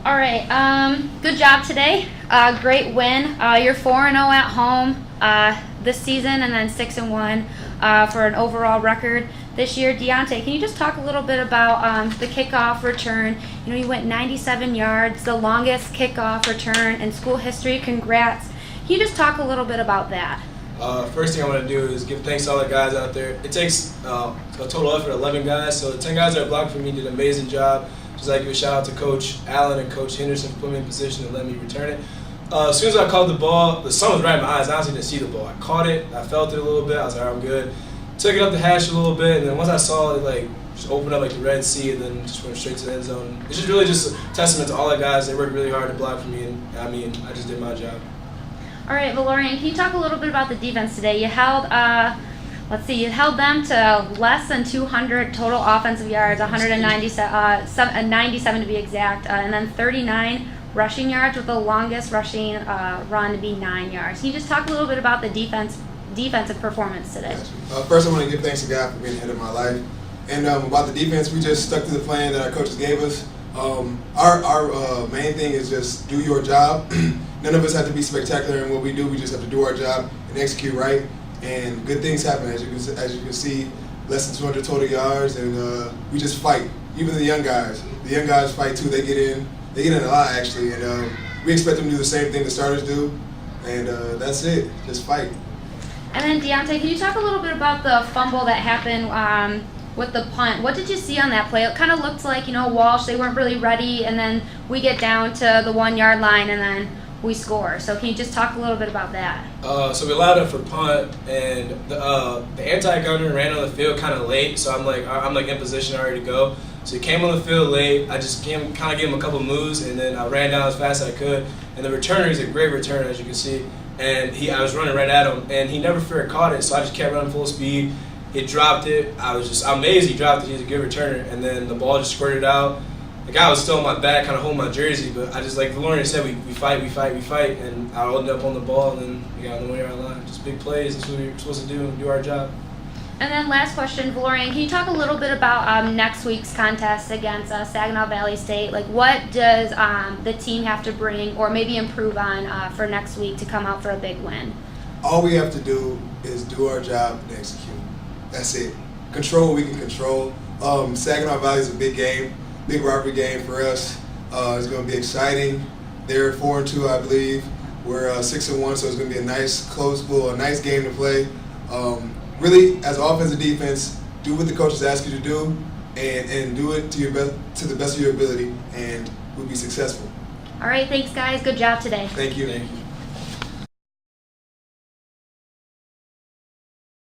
All right. Good job today. Great win. You're 4-0 at home this season, and then 6-1 for an overall record this year. Deiontae, can you just talk a little bit about the kickoff return? You know, you went 97 yards, the longest kickoff return in school history. Congrats. Can you just talk a little bit about that? First thing I want to do is give thanks to all the guys out there. It takes a total effort of 11 guys, so the 10 guys that blocked for me did an amazing job. Just like to give a shout out to Coach Allen and Coach Henderson for putting me in position and let me return it. As soon as I caught the ball, the sun was right in my eyes. I honestly didn't see the ball. I caught it, I felt it a little bit. I was like, all right, I'm good. Took it up the hash a little bit, and then once I saw it, like, just opened up like the Red Sea, and then just went straight to the end zone. It's just really just a testament to all the guys. They worked really hard to block for me, and I mean, I just did my job. All right, Valorian, can you talk a little bit about the defense today? You held, you held them to less than 200 total offensive yards, 97 to be exact, and then 39 rushing yards with the longest rushing run to be 9 yards. Can you just talk a little bit about the defensive performance today? First, I want to give thanks to God for being ahead of my life. And about the defense, we just stuck to the plan that our coaches gave us. Our main thing is just do your job. None of us have to be spectacular in what we do. We just have to do our job and execute right. And good things happen, as you can see. Less than 200 total yards, and we just fight. Even the young guys fight too. They get in a lot actually, and we expect them to do the same thing the starters do. And that's it. Just fight. And then Deiontae, can you talk a little bit about the fumble that happened with the punt? What did you see on that play? It kind of looked like, Walsh, they weren't really ready, and then we get down to the 1 yard line, and then we score. So can you just talk a little bit about that? So we allowed him for punt, and the anti-gunner ran on the field kind of late. So I'm like in position already to go. So he came on the field late. I just kind of gave him a couple moves, and then I ran down as fast as I could. And the returner, he's a great returner, as you can see. And I was running right at him, and he never fair caught it. So I just kept running full speed. He dropped it. I'm amazed he dropped it. He's a good returner. And then the ball just squirted out. The guy was still on my back, kind of holding my jersey, but I just, like Valorian said, we fight, and I ended up on the ball, and then we got on the 1 yard line. Just big plays. That's what we're supposed to do our job. And then last question, Valorian, can you talk a little bit about next week's contest against Saginaw Valley State? Like, what does the team have to bring or maybe improve on for next week to come out for a big win? All we have to do is do our job and execute. That's it. Control what we can control. Saginaw Valley is a big game. Big rivalry game for us. It's going to be exciting. They're 4-2, I believe. We're 6-1, so it's going to be a nice, close, a nice game to play. Really, as an offensive defense, do what the coaches ask you to do, and do it to the best of your ability, and we'll be successful. All right, thanks, guys. Good job today. Thank you.